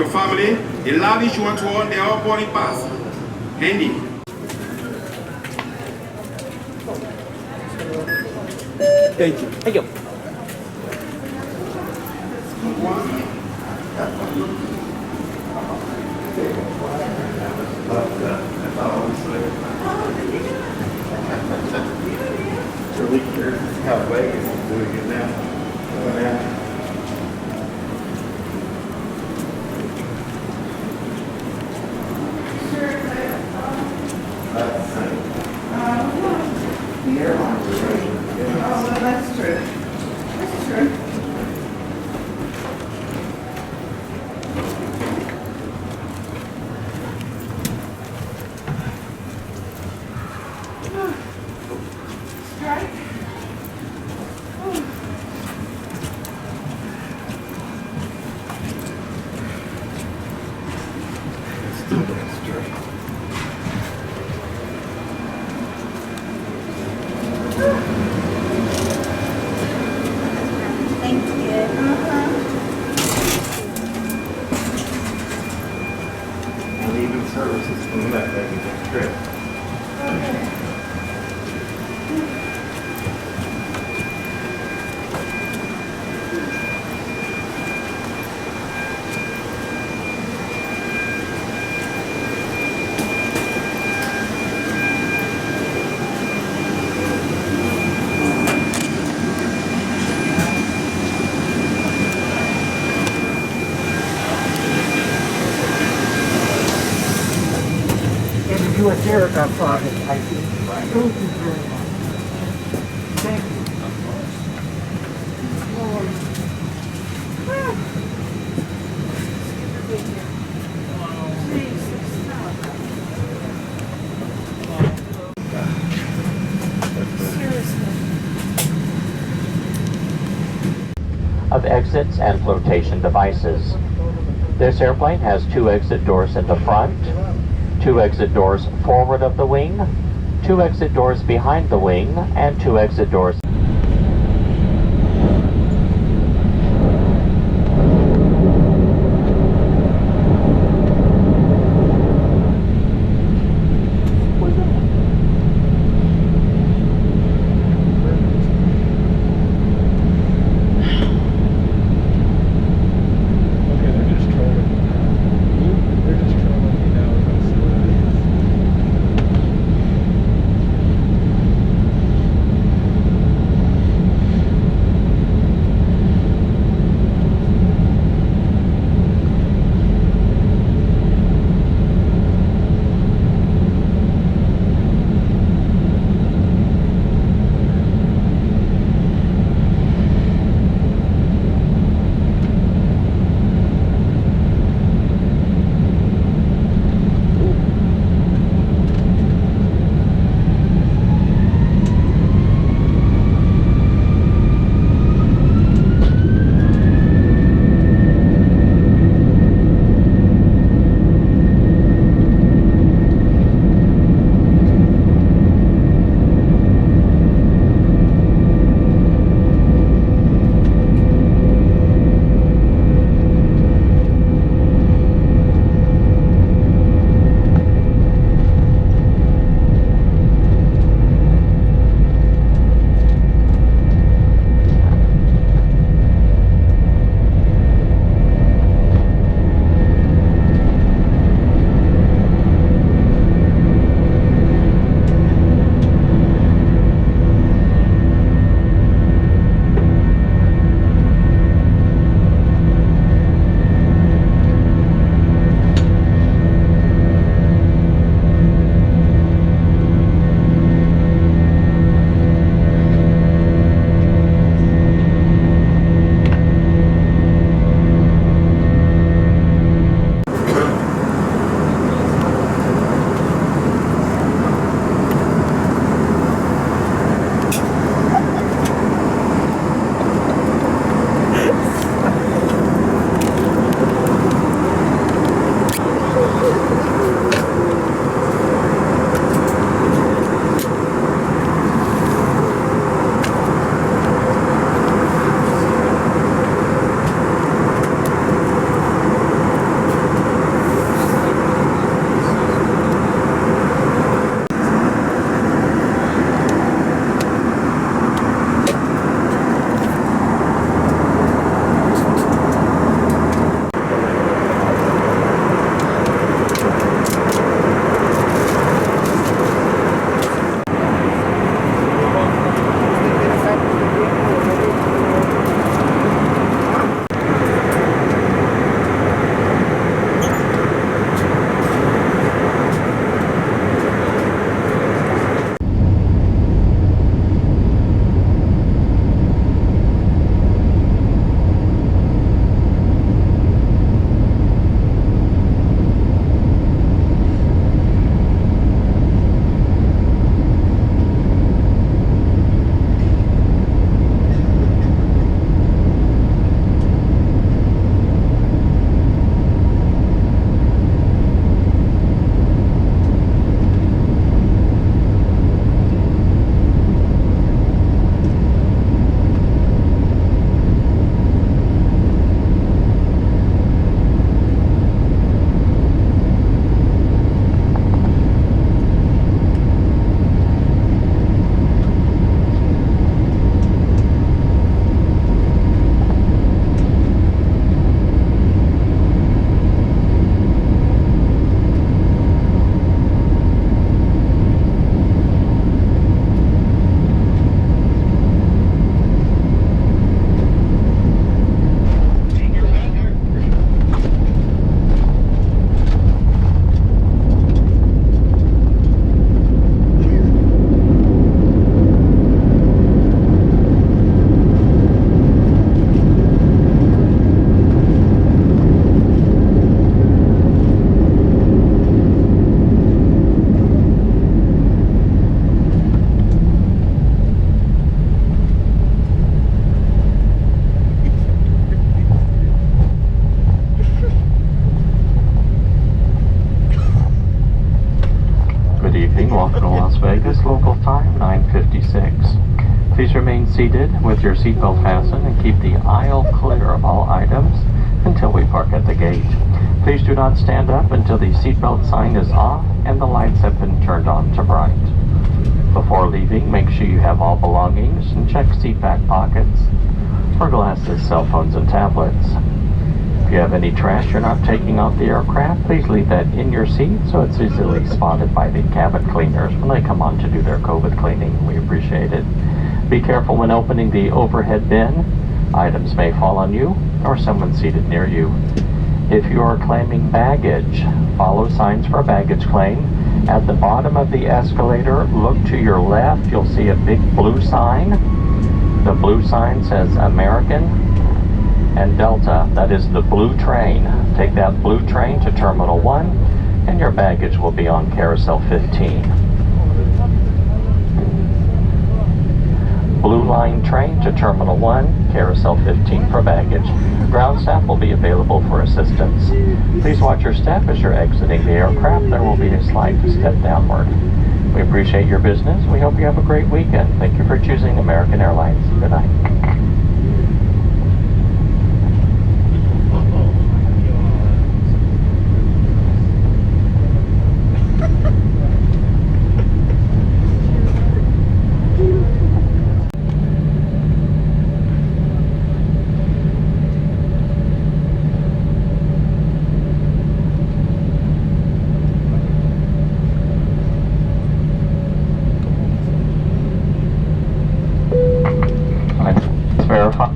your family, the lavish one-to-one, they are all boarding pass. Handy. Thank you. Thank you. So we can have Vegas doing it now. The airlines are ready. Oh, well, that's true. That's true. Strike. Thank you. And even services coming up, that we can trip. And the U.S. Aircraft project, I think. Thank you very much. Thank you. Of exits and flotation devices. This airplane has 2 exit doors in the front, 2 exit doors forward of the wing, 2 exit doors behind the wing, and 2 exit doors. leaving. Welcome to Las Vegas. Local time 9:56. Please remain seated with your seatbelt fastened and keep the aisle clear of all items until we park at the gate. Please do not stand up until the seatbelt sign is off and the lights have been turned on to bright. Before leaving, make sure you have all belongings and check seat back pockets for glasses, cell phones, and tablets. If you have any trash you're not taking off the aircraft, please leave that in your seat so it's easily spotted by the cabin cleaners when they come on to do their COVID cleaning. We appreciate it. Be careful when opening the overhead bin. Items may fall on you or someone seated near you. If you are claiming baggage, follow signs for baggage claim. At the bottom of the escalator, look to your left. You'll see a big blue sign. The blue sign says American and Delta. That is the blue train. Take that blue train to Terminal 1 and your baggage will be on Carousel 15. Blue Line train to Terminal 1, Carousel 15 for baggage. Ground staff will be available for assistance. Please watch your step as you're exiting the aircraft. There will be a slide to step downward. We appreciate your business. We hope you have a great weekend. Thank you for choosing American Airlines. Good night. Verify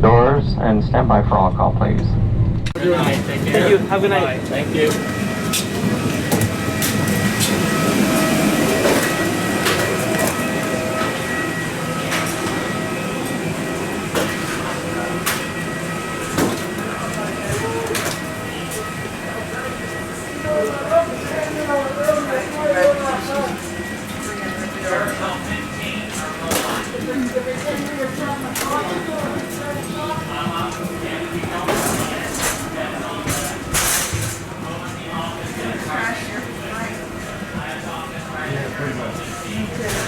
doors and stand by for all call, please. Good night. Take care. Thank you. Have a good night. Bye. Thank you. Yeah, pretty much.